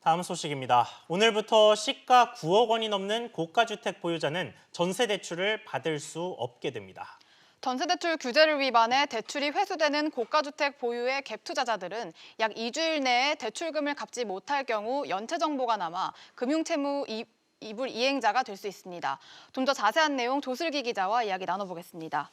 다음 소식입니다. 오늘부터 시가 9억 원이 넘는 고가주택 보유자는 전세 대출을 받을 수 없게 됩니다. 전세대출 규제를 위반해 대출이 회수되는 고가주택 보유의 갭 투자자들은 약 2주일 내에 대출금을 갚지 못할 경우 연체 정보가 남아 금융채무 이불 이행자가 될 수 있습니다. 좀 더 자세한 내용 조슬기 기자와 이야기 나눠보겠습니다.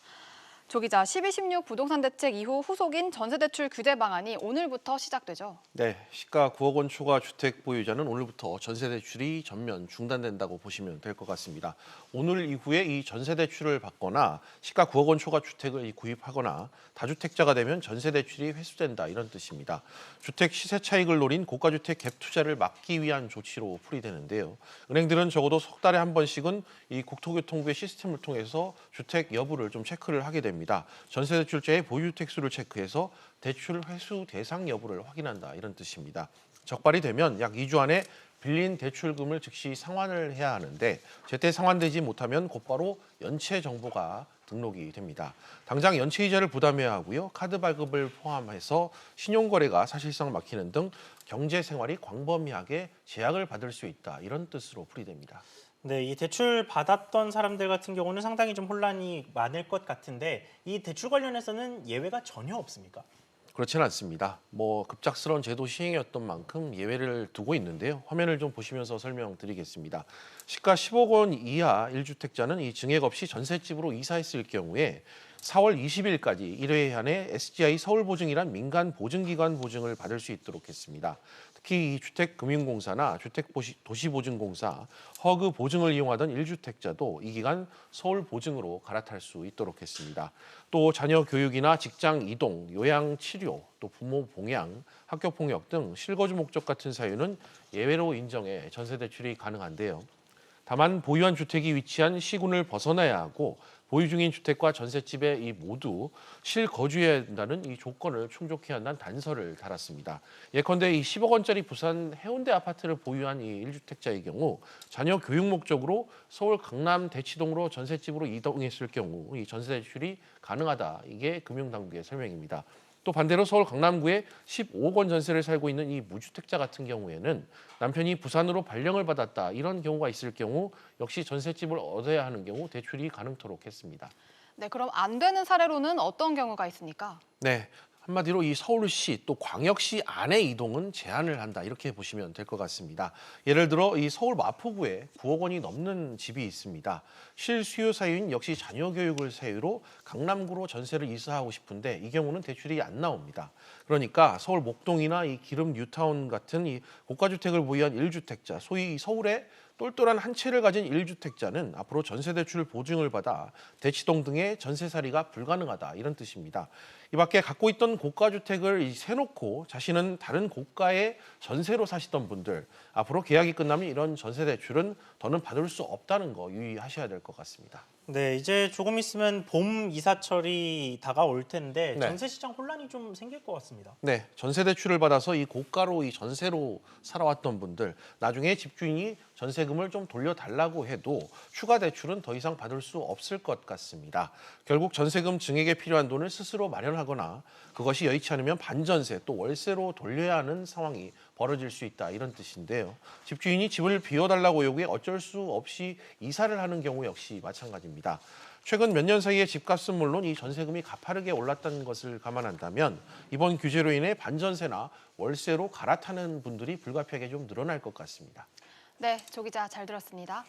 조 기자, 12.16 부동산 대책 이후 후속인 전세대출 규제 방안이 오늘부터 시작되죠. 네, 시가 9억 원 초과 주택 보유자는 오늘부터 전세 대출이 전면 중단된다고 보시면 될 것 같습니다. 오늘 이후에 이 전세 대출을 받거나 시가 9억 원 초과 주택을 구입하거나 다주택자가 되면 전세 대출이 회수된다 이런 뜻입니다. 주택 시세 차익을 노린 고가 주택 갭 투자를 막기 위한 조치로 풀이되는데요. 은행들은 적어도 석 달에 한 번씩은 이 국토교통부의 시스템을 통해서 주택 여부를 좀 체크를 하게 됩니다. 전세 대출자의 보유주택 수를 체크해서 대출 회수 대상 여부를 확인한다 이런 뜻입니다. 적발이 되면 약 2주 안에 빌린 대출금을 즉시 상환을 해야 하는데 제때 상환되지 못하면 곧바로 연체 정보가 등록이 됩니다. 당장 연체 이자를 부담해야 하고요. 카드 발급을 포함해서 신용거래가 사실상 막히는 등 경제 생활이 광범위하게 제약을 받을 수 있다 이런 뜻으로 풀이됩니다. 네, 이 대출 받았던 사람들 같은 경우는 상당히 좀 혼란이 많을 것 같은데 이 대출 관련해서는 예외가 전혀 없습니까? 그렇지는 않습니다. 급작스러운 제도 시행이었던 만큼 예외를 두고 있는데요. 화면을 좀 보시면서 설명드리겠습니다. 시가 10억 원 이하 1주택자는 이 증액 없이 전셋집으로 이사했을 경우에 4월 20일까지 1회 안에 SGI 서울보증이란 민간 보증기관 보증을 받을 수 있도록 했습니다. 특히 이 주택금융공사나 주택도시보증공사, 허그 보증을 이용하던 1주택자도 이 기간 서울보증으로 갈아탈 수 있도록 했습니다. 또 자녀 교육이나 직장 이동, 요양 치료, 또 부모 봉양, 학교 폭력 등 실거주 목적 같은 사유는 예외로 인정해 전세 대출이 가능한데요. 다만 보유한 주택이 위치한 시군을 벗어나야 하고 보유 중인 주택과 전셋집에 이 모두 실거주해야 한다는 이 조건을 충족해야 한다는 단서를 달았습니다. 예컨대 이 10억 원짜리 부산 해운대 아파트를 보유한 이 1주택자의 경우 자녀 교육 목적으로 서울 강남 대치동으로 전셋집으로 이동했을 경우 이 전세 대출이 가능하다. 이게 금융당국의 설명입니다. 또 반대로 서울 강남구에 15억 원 전세를 살고 있는 이 무주택자 같은 경우에는 남편이 부산으로 발령을 받았다 이런 경우가 있을 경우 역시 전셋집을 얻어야 하는 경우 대출이 가능토록 했습니다. 네, 그럼 안 되는 사례로는 어떤 경우가 있습니까? 네. 한마디로 이 서울시 또 광역시 안에 이동은 제한을 한다 이렇게 보시면 될 것 같습니다. 예를 들어 이 서울 마포구에 9억 원이 넘는 집이 있습니다. 실수요 사유인 역시 자녀 교육을 사유로 강남구로 전세를 이사하고 싶은데 이 경우는 대출이 안 나옵니다. 그러니까 서울 목동이나 이 기름 뉴타운 같은 이 고가주택을 보유한 1주택자, 소위 서울에 똘똘한 한 채를 가진 1주택자는 앞으로 전세 대출 보증을 받아 대치동 등의 전세살이가 불가능하다 이런 뜻입니다. 이 밖에 갖고 있던 고가주택을 세놓고 자신은 다른 고가의 전세로 사시던 분들 앞으로 계약이 끝나면 이런 전세 대출은 더는 받을 수 없다는 거 유의하셔야 될 것 같습니다. 네, 이제 조금 있으면 봄 이사철이 다가올 텐데 네. 전세 시장 혼란이 좀 생길 것 같습니다. 네, 전세 대출을 받아서 이 고가로 이 전세로 살아왔던 분들 나중에 집주인이 전세금을 좀 돌려달라고 해도 추가 대출은 더 이상 받을 수 없을 것 같습니다. 결국 전세금 증액에 필요한 돈을 스스로 마련하거나 그것이 여의치 않으면 반전세 또 월세로 돌려야 하는 상황이 벌어질 수 있다 이런 뜻인데요. 집주인이 집을 비워달라고 요구해 어쩔 수 없이 이사를 하는 경우 역시 마찬가지입니다. 최근 몇 년 사이에 집값은 물론 이 전세금이 가파르게 올랐다는 것을 감안한다면 이번 규제로 인해 반전세나 월세로 갈아타는 분들이 불가피하게 좀 늘어날 것 같습니다. 네, 조 기자 잘 들었습니다.